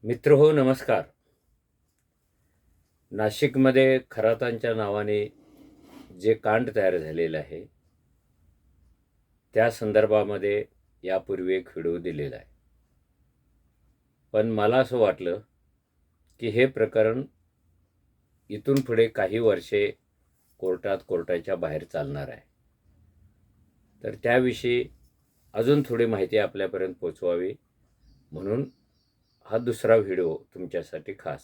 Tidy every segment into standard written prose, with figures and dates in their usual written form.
मित्र हो नमस्कार. नाशिकमध्ये खरातांच्या नावाने जे कांड तयार झालेलं आहे त्या संदर्भामध्ये यापूर्वी एक व्हिडिओ दिलेला आहे. पण मला असं वाटलं की हे प्रकरण इथून पुढे काही वर्षे कोर्टाच्या बाहेर चालणार आहे. तर त्याविषयी अजून थोडी माहिती आपल्यापर्यंत पोचवावी म्हणून हा दुसरा व्हिडिओ तुमच्यासाठी खास.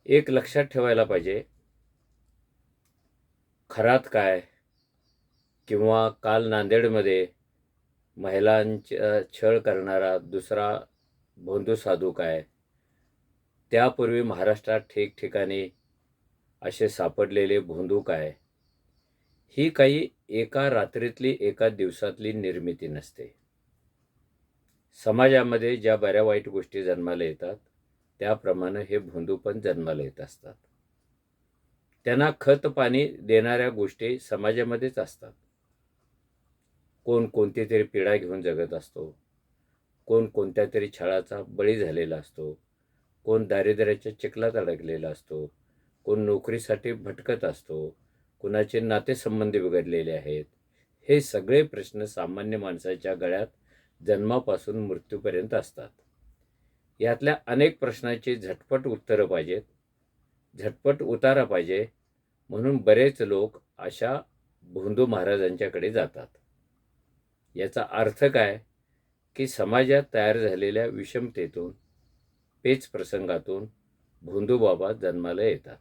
एक लक्षात ठेवायला पाहिजे, खरात काय किंवा काल नांदेडमध्ये महिलांचा छळ करणारा दुसरा भोंदू साधू काय, त्यापूर्वी महाराष्ट्रात ठिकठिकाणी असे सापडलेले भोंदू काय, ही काही एका रात्रीतली एका दिवसातली निर्मिती नसते. समाजामध्ये ज्या बऱ्या वाईट गोष्टी जन्माला येतात त्याप्रमाणे हे भोंदू पण जन्माला येत असतात. त्यांना खत पाणी देणाऱ्या गोष्टी समाजामध्येच असतात. कोण कोणती तरी पीडा घेऊन जगत असतो, कोण कोणत्या तरी छळाचा बळी झालेला असतो, कोण दारिद्र्याच्या चिखलात अडकलेला असतो, कोण नोकरीसाठी भटकत असतो, कुणाचे नातेसंबंध बिघडलेले आहेत. हे सगळे प्रश्न सामान्य माणसाच्या गळ्यात जन्मापासून मृत्यूपर्यंत असतात. यातल्या अनेक प्रश्नांची झटपट उत्तरं पाहिजेत, झटपट उतारा पाहिजे, म्हणून बरेच लोक अशा भोंदू महाराजांच्याकडे जातात. याचा अर्थ काय की समाजात तयार झालेल्या विषमतेतून, पेच प्रसंगातून भोंदू बाबा जन्माला येतात.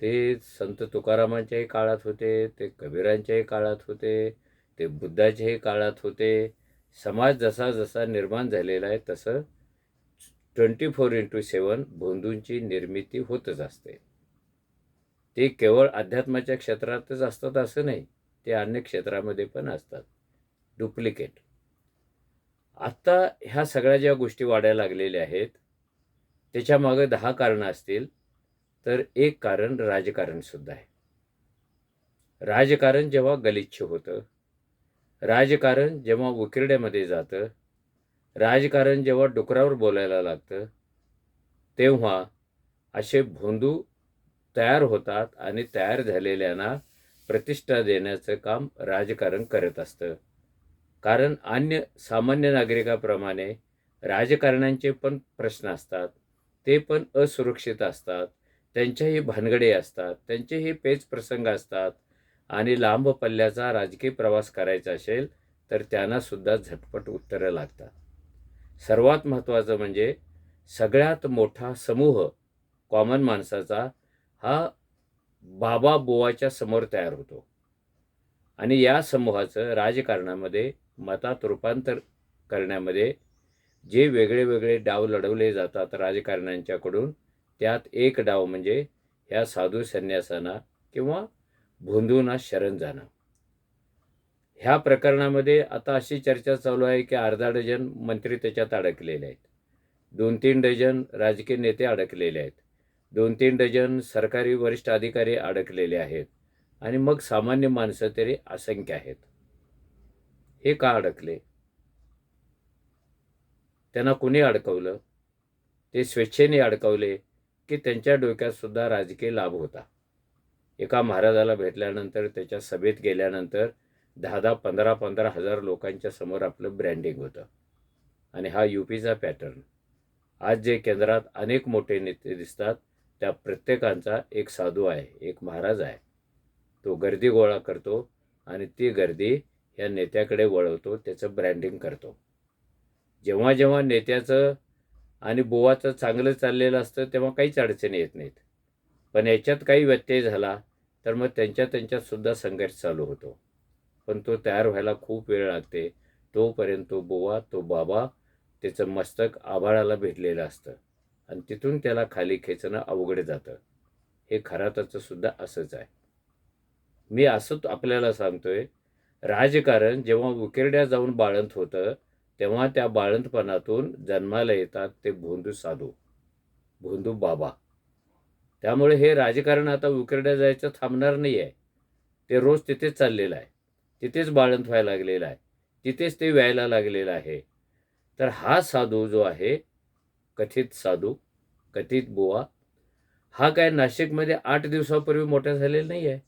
ते संत तुकारामांच्याही काळात होते, ते कबीरांच्याही काळात होते, ते बुद्धाच्याही काळात होते. समाज जसा जसा निर्माण झालेला आहे तसं 24x7 भोंदूंची निर्मिती होतच असते. ते केवळ अध्यात्माच्या क्षेत्रातच असतात असं नाही, ते अन्य क्षेत्रामध्ये पण असतात, डुप्लिकेट. आत्ता ह्या सगळ्या ज्या गोष्टी वाढायला लागलेल्या आहेत त्याच्यामागे 10 कारणं असतील तर एक कारण राजकारणसुद्धा आहे. राजकारण जेव्हा गलिच्छ होतं, राजकारण जेव्हा उकिरड्यामध्ये जातं, राजकारण जेव्हा डुकरावर बोलायला लागतं, तेव्हा असे भोंदू तयार होतात आणि तयार झालेल्यांना प्रतिष्ठा देण्याचं काम राजकारण करत असतं. कारण अन्य सामान्य नागरिकाप्रमाणे राजकारण्यांचे पण प्रश्न असतात, ते पण असुरक्षित असतात, त्यांच्याही भानगडे असतात, त्यांचेही पेच प्रसंग असतात. आणि लांब पल्ल्याचा राजकीय प्रवास करायचा असेल तर त्यांनासुद्धा झटपट उत्तरं लागतात. सर्वात महत्त्वाचं म्हणजे सगळ्यात मोठा समूह कॉमन माणसाचा हा बाबा बुवाच्या समोर तयार होतो आणि या समूहाचं राजकारणामध्ये मतात रूपांतर करण्यामध्ये जे वेगळे वेगळे डाव लढवले जातात राजकारण्यांच्याकडून, त्यात एक डाव म्हणजे ह्या साधू संन्यासांना किंवा भोंदूंना शरण जाणं. ह्या प्रकरणामध्ये आता अशी चर्चा चालू आहे की अर्धा डझन मंत्री त्याच्यात अडकलेले आहेत, 2-3 डझन राजकीय नेते अडकलेले आहेत, 2-3 डझन सरकारी वरिष्ठ अधिकारी अडकलेले आहेत आणि मग सामान्य माणसं तरी असंख्य आहेत. हे का अडकले? त्यांना कुणी अडकवलं? ते स्वेच्छेने अडकवले की त्यांच्या डोक्यात सुद्धा राजकीय लाभ होता? एका महाराजाला भेटल्यानंतर, त्याच्या सभेत गेल्यानंतर 10-10, 15-15 हजार लोकांच्या समोर आपलं ब्रँडिंग होतं. आणि हा UPचा पॅटर्न. आज जे केंद्रात अनेक मोठे नेते दिसतात त्या प्रत्येकांचा एक साधू आहे, एक महाराज आहे. तो गर्दी गोळा करतो आणि ती गर्दी या नेत्याकडे वळवतो, त्याचं ब्रँडिंग करतो. जेव्हा जेव्हा नेत्याचं आणि बुवाचं चांगलं चाललेलं असतं तेव्हा काहीच अडचणी येत नाहीत. पण याच्यात काही व्यत्यय झाला तर मग त्यांच्यात सुद्धा संघर्ष चालू होतो. पण तो तयार व्हायला खूप वेळ लागते. तोपर्यंत तो बुवा, तो बाबा, त्याचं मस्तक आभाळाला भिडलेलं असतं आणि तिथून त्याला खाली खेचणं अवघड जातं. हे खराताचं सुद्धा असंच आहे. मी असं आपल्याला सांगतोय, राजकारण जेव्हा उकिरड्या जाऊन बाळंत होतं तेव्हा त्या बाळंतपणातून जन्माला येतात ते भोंदू साधू, भोंदू बाबा. त्यामुळे हे राजकारण आता उकिरड्या जायचं थांबणार नाही आहे. ते रोज तिथेच चाललेलं आहे, तिथेच बाळंत व्हायला लागलेलं आहे, तिथेच ते व्यायला लागलेलं आहे. तर हा साधू जो आहे, कथित साधू, कथित बुवा, हा काय नाशिकमध्ये 8 दिवसापूर्वी मोठा झालेला नाही आहे.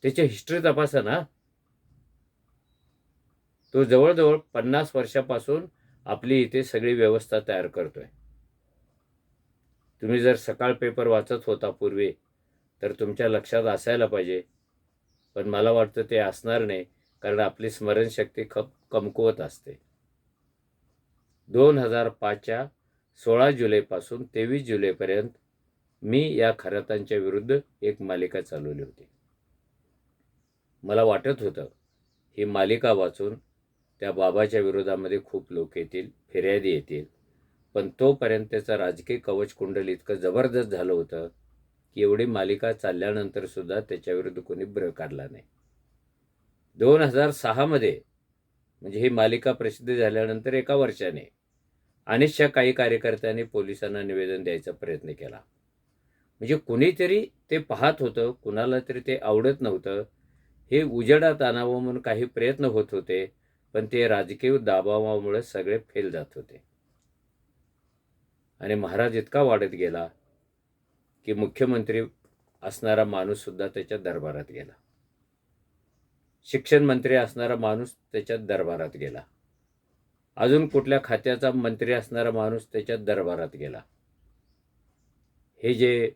त्याची हिस्ट्री तपासा ना. तो जवळ-जवळ 50 वर्षापासून आपली इथे सगळी व्यवस्था तयार करतोय. तुम्ही जर सकाळ पेपर वाचत होता पूर्वी, तर तुमच्या लक्षात असायला पाहिजे. पण मला वाटतं ते असणार नाही, कारण आपली स्मरणशक्ती खूप कमकुवत असते. 2005च्या 16 जुलैपासून 23 जुलैपर्यंत मी या खरातांच्या विरुद्ध एक मालिका चालवली होती. मला वाटत होतं, ही मालिका वाचून त्या बाबाच्या विरोधामध्ये खूप लोक येतील, फिर्यादी येतील. पण तोपर्यंत त्याचं राजकीय कवचकुंडल इतकं जबरदस्त झालं होतं, की एवढी मालिका चालल्यानंतर सुद्धा त्याच्याविरुद्ध कोणी ब्र काढला नाही. 2006 मध्ये म्हणजे ही मालिका प्रसिद्ध झाल्यानंतर एका वर्षाने अनिच्छा काही कार्यकर्त्यांनी पोलिसांना निवेदन द्यायचा प्रयत्न केला. म्हणजे कुणीतरी ते पाहत होतं, कुणाला तरी ते आवडत नव्हतं. हे उजेडात आणावं म्हणून काही प्रयत्न होत होते, पण ते राजकीय दबावामुळे सगळे फेल जात होते. आणि महाराज इतका वाढत गेला, की मुख्यमंत्री असणारा माणूससुद्धा त्याच्या दरबारात गेला. शिक्षण मंत्री असणारा माणूस त्याच्यात दरबारात गेला. अजून कुठल्या खात्याचा मंत्री असणारा माणूस त्याच्यात दरबारात गेला. हे जे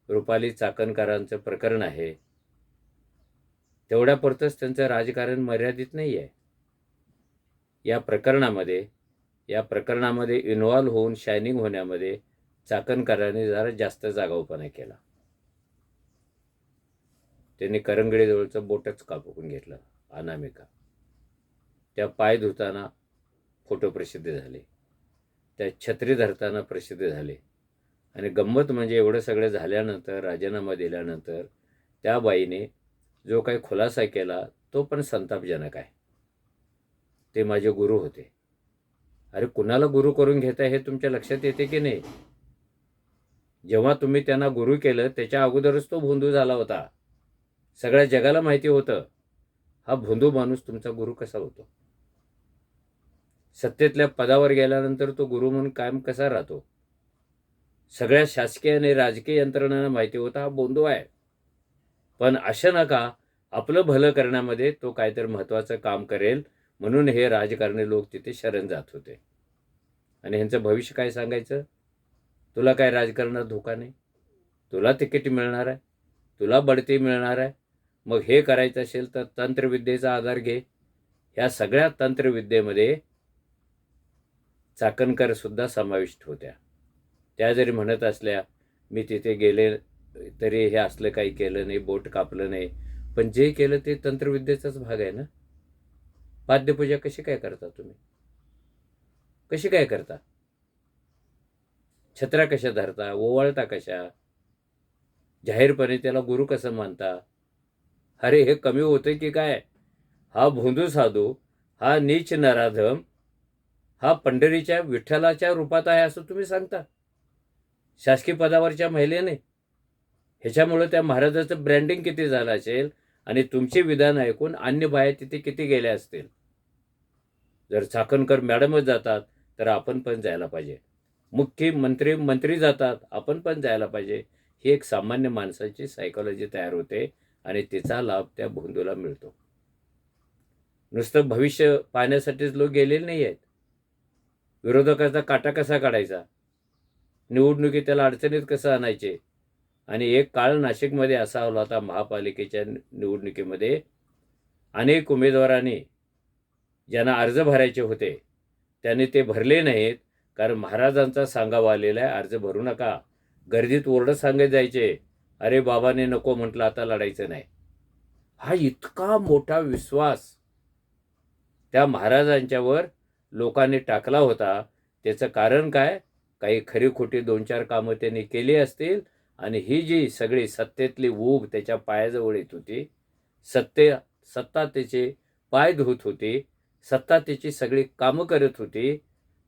रुपाली चाकणकरांचं प्रकरण आहे, तेवढ्यापुरतंच त्यांचं राजकारण मर्यादित नाही आहे. या प्रकरणामध्ये इन्व्हॉल्व होऊन शायनिंग होण्यामध्ये चाकणकरांनी जरा जास्त जागावपणा केला. त्यांनी करंगडीजवळचं बोटच कापून घेतलं, अनामिका. त्या पाय धुताना फोटो प्रसिद्ध झाले, त्या छत्री धरताना प्रसिद्ध झाले. आणि गंमत म्हणजे एवढं सगळं झाल्यानंतर, राजीनामा दिल्यानंतर त्या बाईने जो काही खुलासा केला तो पण संतापजनक आहे. ते माझे गुरु होते. अरे कुणाला गुरु करून घेताय हे तुमच्या लक्षात येते की नाही? जेव्हा तुम्ही त्यांना गुरु केलं त्याच्या अगोदरच तो भोंदू झाला होता. सगळ्या जगाला माहिती होतं हा भोंदू माणूस तुमचा गुरु कसा होतो. सत्तेतल्या पदावर गेल्यानंतर तो गुरु म्हणून कायम कसा राहतो. सगळ्या शासकीय आणि राजकीय यंत्रणांना माहिती होता हा भोंदू आहे. पण असं नका, आपलं भलं करण्यामध्ये तो काहीतरी महत्त्वाचं काम करेल म्हणून हे राजकारणी लोक तिथे शरण जात होते. आणि ह्यांचं भविष्य काय सांगायचं? तुला काय राजकारणात धोका नाही, तुला तिकीट मिळणार आहे, तुला बढती मिळणार आहे. मग हे करायचं असेल तर तंत्रविद्येचा आधार घे. ह्या सगळ्या तंत्रविद्येमध्ये चाकणकर सुद्धा समाविष्ट होत्या. त्या जरी म्हणत असल्या मी तिथे गेले तरी हे असलं काही केलं नाही, बोट कापलं नाही, पण जे केलं ते तंत्रविद्येचाच भाग आहे ना. पाद्यपूजा कशी काय करता तुम्ही? कशी काय करता? छत्र्या कशा धरता? ओवाळता कशा? जाहीरपणे त्याला गुरु कसं मानता? अरे हे कमी होतं की काय? हा भोंदू साधू, हा नीच नराधम, हा पंढरीच्या विठ्ठलाच्या रूपात आहे असं तुम्ही सांगता शासकीय पदावरच्या महिलेने. ह्याच्यामुळे त्या महाराजाचं ब्रँडिंग किती झालं असेल आणि तुमचे विधान ऐकून अन्य बाया तिथे किती गेल्या असतील. जर चाकणकर मॅडमच जातात तर आपण पण जायला पाहिजे. मंत्री जातात, आपण पण जायला पाहिजे. ही एक सामान्य माणसाची सायकॉलॉजी तयार होते आणि तिचा लाभ त्या भोंदूला मिळतो. नुसतं भविष्य पाहण्यासाठीच लोक गेलेले नाही आहेत. विरोधकाचा काटा कसा काढायचा, निवडणुकीत त्याला अडचणीत कसं आणायचे. आणि एक काळ नाशिकमध्ये असा आला होता, महापालिकेच्या निवडणुकीमध्ये अनेक उमेदवारांनी ज्यांना अर्ज भरायचे होते त्यांनी ते भरले नाहीत, कारण महाराजांचा सांगावा आलेला आहे अर्ज भरू नका. गर्दीत ओरडत सांगत जायचे, अरे बाबाने नको म्हटलं, आता लढायचं नाही. हा इतका मोठा विश्वास त्या महाराजांच्यावर लोकांनी टाकला होता. त्याचं कारण काय? काही खरी खोटी 2-4 कामं त्यांनी केली असतील आणि ही जी सगळी सत्तेतली ऊब त्याच्या पायाजवळ येत होती, सत्ता त्याचे पाय धुत होती, सत्ता त्याची सगळी कामं करत होती,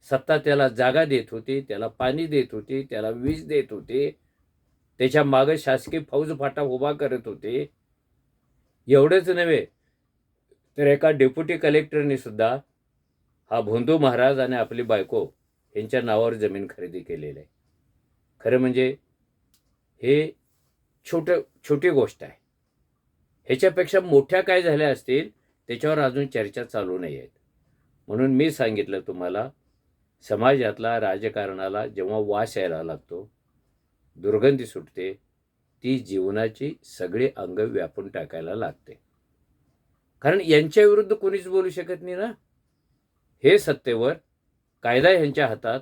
सत्ता त्याला जागा देत होती, त्याला पाणी देत होती, त्याला वीज देत होती, त्याच्या मागे शासकीय फौजफाटा उभा करत होते. एवढंच नव्हे तर एका डेप्युटी कलेक्टरने सुद्धा हा भोंदू महाराज आणि आपली बायको यांच्या नावावर जमीन खरेदी केलेली आहे. खरं म्हणजे हे छोटी गोष्ट आहे. ह्याच्यापेक्षा मोठ्या काय झाल्या असतील त्याच्यावर अजून चर्चा चालू नाही आहेत. म्हणून मी सांगितलं तुम्हाला, समाजातला राजकारणाला जेव्हा वास यायला लागतो, दुर्गंधी सुटते, ती जीवनाची सगळी अंग व्यापून टाकायला लागते. कारण यांच्या विरुद्ध कोणीच बोलू शकत नाही ना. हे सत्तेवर, कायदा यांच्या हातात,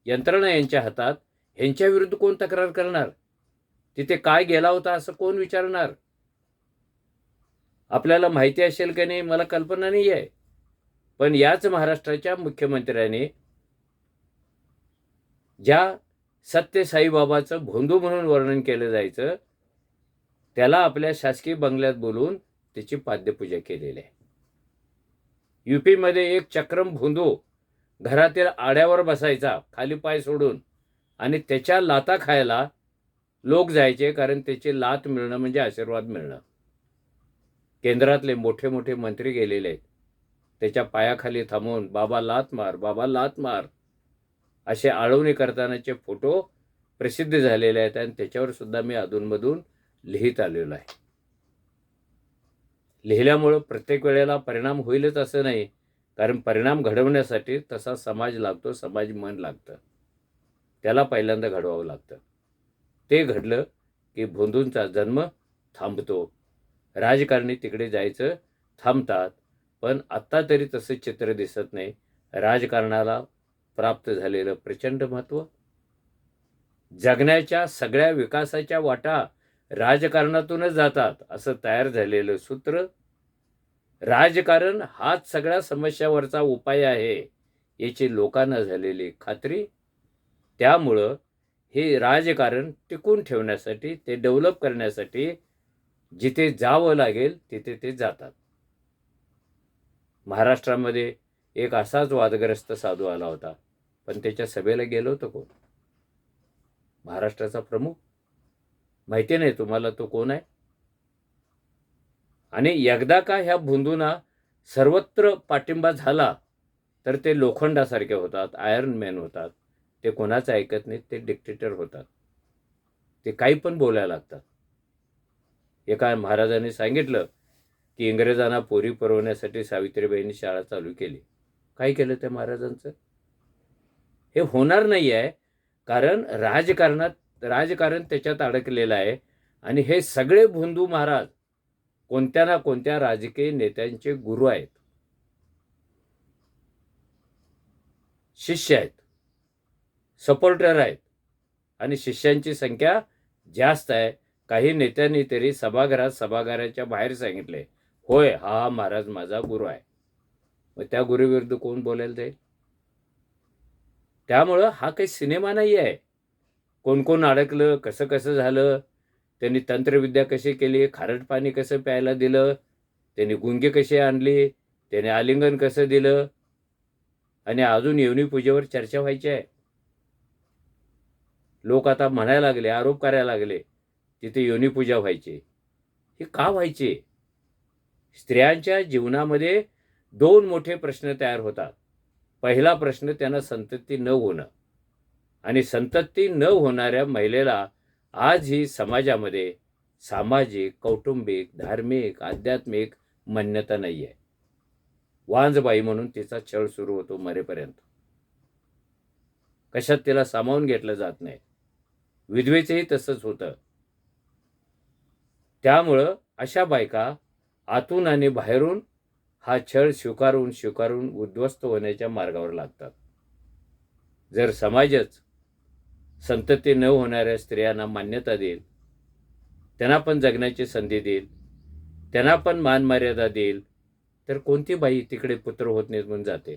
यंत्रणा यांच्या हातात, ह्यांच्या विरुद्ध कोण तक्रार करणार? तिथे काय गेला होता असं कोण विचारणार? आपल्याला माहिती असेल की नाही मला कल्पना नाही आहे. पण याच महाराष्ट्राच्या मुख्यमंत्र्याने ज्या सत्य साईबाबाचं भोंदू म्हणून वर्णन केलं जायचं, त्याला आपल्या शासकीय बंगल्यात बोलवून त्याची पाद्यपूजा केलेली आहे. यूपीमध्ये एक चक्रम भोंदू घरातील आड्यावर बसायचा खाली पाय सोडून, आणि त्याच्या लाता खायला लोक जायचे, कारण त्याची लात मिळणं म्हणजे आशीर्वाद मिळणं. केंद्रातले मोठे मोठे मंत्री गेलेले आहेत, त्याच्या पायाखाली थांबून बाबा लात मार, बाबा लात मार असे आळवणी करतानाचे फोटो प्रसिद्ध झालेले आहेत. आणि त्याच्यावर सुद्धा मी अधूनमधून लिहित आलेलो आहे. लिहिल्यामुळं प्रत्येक वेळेला परिणाम होईलच असं नाही, कारण परिणाम घडवण्यासाठी तसा समाज लागतो, समाज मन लागतं, त्याला पहिल्यांदा घडवावं लागतं. ते घडलं की भोंदूंचा जन्म थांबतो. राजकारणी तिकडे जायचं थांबतात. पण आत्ता तरी तसं चित्र दिसत नाही. राजकारणाला प्राप्त झालेलं प्रचंड महत्त्व, जगण्याच्या सगळ्या विकासाच्या वाटा राजकारणातूनच जातात असं तयार झालेलं सूत्र, राजकारण हाच सगळ्या समस्यावरचा उपाय आहे याची लोकांना झालेली खात्री. त्यामुळं हे राजकारण टिकून ठेवण्यासाठी, ते डेव्हलप करण्यासाठी जिथे जावं लागेल तिथे ते जातात. महाराष्ट्रामध्ये एक असाच वादग्रस्त साधू आला होता, पण त्याच्या सभेला गेलो होतो कोण? महाराष्ट्राचा प्रमुख. माहिती नाही तुम्हाला तो कोण आहे? आणि एकदा का ह्या भोंदूंना सर्वत्र पाठिंबा झाला तर ते लोखंडासारखे होतात, आयर्न मॅन होतात. ते कोणाचं ऐकत नाहीत, ते डिक्टेटर होतात, ते काही पण बोलायला लागतात. एका महाराजांनी सांगितलं की इंग्रजांना पोरी पुरवण्यासाठी सावित्रीबाईंनी शाळा चालू केली. काय केलं त्या महाराजांचं? हे होणार नाही आहे, कारण राजकारण त्याच्यात अडकलेलं आहे. आणि हे सगळे भोंदू महाराज कोणत्या ना कोणत्या राजकीय नेत्यांचे गुरु आहेत, शिष्य आहेत, सपोर्टर आहेत. आणि शिष्यांची संख्या जास्त आहे. काही नेत्यांनी तरी सभागाराच्या बाहेर सांगितले, होय हा महाराज माझा गुरु आहे. मग त्या गुरुविरुद्ध कोण बोलायला जाईल? त्यामुळं हा काही सिनेमा नाही आहे. कोण कोण अडकलं, कसं कसं झालं, त्यांनी तंत्रविद्या कशी केली, खारट पाणी कसं प्यायला दिलं, त्यांनी गुंगे कसे आणली, त्याने आलिंगन कसं दिलं, आणि अजून योनी पूजेवर चर्चा व्हायची आहे. लोक आता म्हणायला लागले, आरोप करायला लागले, तिथे योनी पूजा व्हायची. हे का व्हायचे? स्त्रियांच्या जीवनामध्ये दोन मोठे प्रश्न तयार होतात. पहिला प्रश्न त्यांना संतती न होणं, आणि संतती न होणाऱ्या महिलेला आजही समाजामध्ये सामाजिक, कौटुंबिक, धार्मिक, आध्यात्मिक मान्यता नाही आहे. वांजबाई म्हणून तिचा छळ सुरू होतो मरेपर्यंत. कशात तिला सामावून घेतलं जात नाही. विधवेचंही तसंच होतं. त्यामुळं अशा बायका आतून आणि बाहेरून हा छळ स्वीकारून उद्ध्वस्त होण्याच्या मार्गावर लागतात. जर समाजच संतती न होणाऱ्या स्त्रियांना मान्यता देईल, त्यांना पण जगण्याची संधी देईल, त्यांना पण मानमर्यादा देईल, तर कोणती बाई तिकडे पुत्र होत नाहीत म्हणून जाते?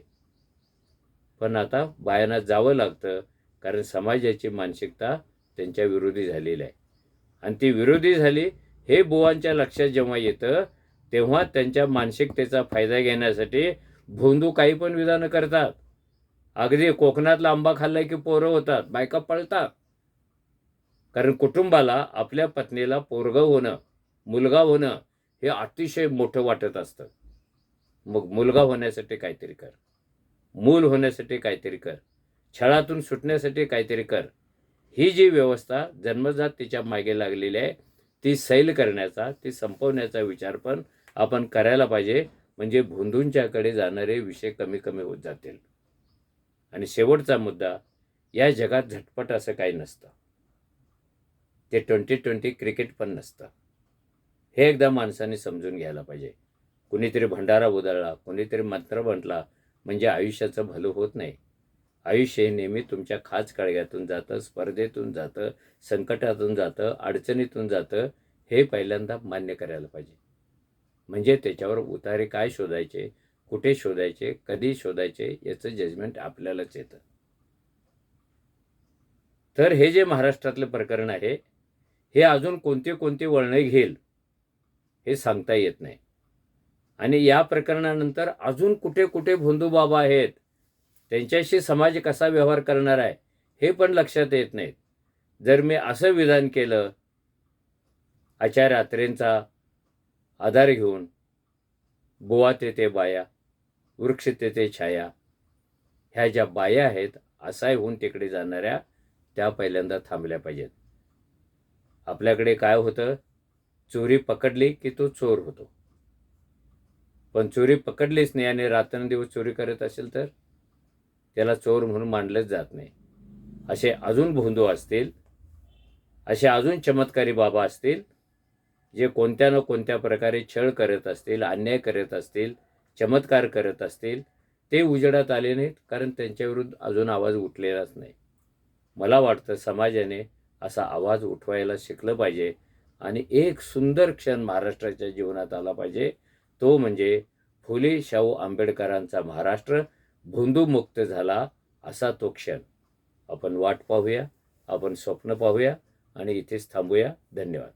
पण आता बायांना जावं लागतं, कारण समाजाची मानसिकता त्यांच्या विरोधी झालेली आहे. आणि ती विरोधी झाली हे बुवांच्या लक्षात जेव्हा येतं, तेव्हा त्यांच्या मानसिकतेचा फायदा घेण्यासाठी भोंदू काही पण विधानं करतात. अगदी कोकणातला आंबा खाल्ला की पोरं होतात, बायका पळतात. कारण कुटुंबाला आपल्या पत्नीला पोरगं होणं, मुलगा होणं हे अतिशय मोठं वाटत असतं. मग मुलगा होण्यासाठी काहीतरी कर. मूल होण्यासाठी काहीतरी कर, छळातून सुटण्यासाठी काहीतरी कर. ही जी व्यवस्था जन्मजात तिच्या मागे लागलेली आहे, ती सैल करण्याचा, ती संपवण्याचा विचार पण आपण करायला पाहिजे. म्हणजे भोंदूंच्याकडे जाणारे विषय कमी कमी होत जातील. आणि शेवटचा मुद्दा, या जगात झटपट असं काही नसतं. ते 2020 क्रिकेट पण नसतं. हे एकदा माणसाने समजून घ्यायला पाहिजे. कुणीतरी भंडारा उधळला, कुणीतरी मंत्र म्हटला म्हणजे आयुष्याचं भलं होत नाही. आयुष्य हे नेहमी तुमच्या खाच कळग्यातून जातं, स्पर्धेतून जातं, संकटातून जातं, अडचणीतून जातं. हे पहिल्यांदा मान्य करायला पाहिजे. म्हणजे त्याच्यावर उतारे काय शोधायचे, कुठे शोधायचे, कधी शोधायचे, याचं जजमेंट आपल्यालाच येतं. तर हे जे महाराष्ट्रातलं प्रकरण आहे, हे अजून कोणती कोणती वळणे घेईल हे सांगता येत नाही. आणि या प्रकरणानंतर अजून कुठे कुठे भोंदू बाबा आहेत, त्यांच्याशी समाज कसा व्यवहार करणार आहे, हे पण लक्षात येत नाही. जर मी असं विधान केलं, आचार्य अत्रेंचा आधार घेऊन, बुवा तेथे बाया, वृक्ष तेथे छाया, ह्या ज्या बाया आहेत, असाय होऊन तिकडे जाणाऱ्या, त्या पहिल्यांदा थांबल्या पाहिजेत. आपल्याकडे काय होतं, चोरी पकडली की तो चोर होतो. पण चोरी पकडलीच नाही आणि रात्रंदिवस चोरी करत असेल तर त्याला चोर म्हणून मानलंच जात नाही. असे अजून भोंदू असतील, असे अजून चमत्कारी बाबा असतील, जे कोणत्या न कोणत्या प्रकारे छळ करत असतील, अन्याय करत असतील, चमत्कार करत असतील, ते उजेडात आले नाहीत, कारण त्यांच्याविरुद्ध अजून आवाज उठलेलाच नाही. मला वाटतं समाजाने असा आवाज उठवायला शिकलं पाहिजे. आणि एक सुंदर क्षण महाराष्ट्राच्या जीवनात आला पाहिजे, तो म्हणजे फुले शाहू आंबेडकरांचा महाराष्ट्र भोंदूमुक्त झाला, असा तो क्षण. आपण वाट पाहूया, आपण स्वप्न पाहूया आणि इथेच थांबूया. धन्यवाद.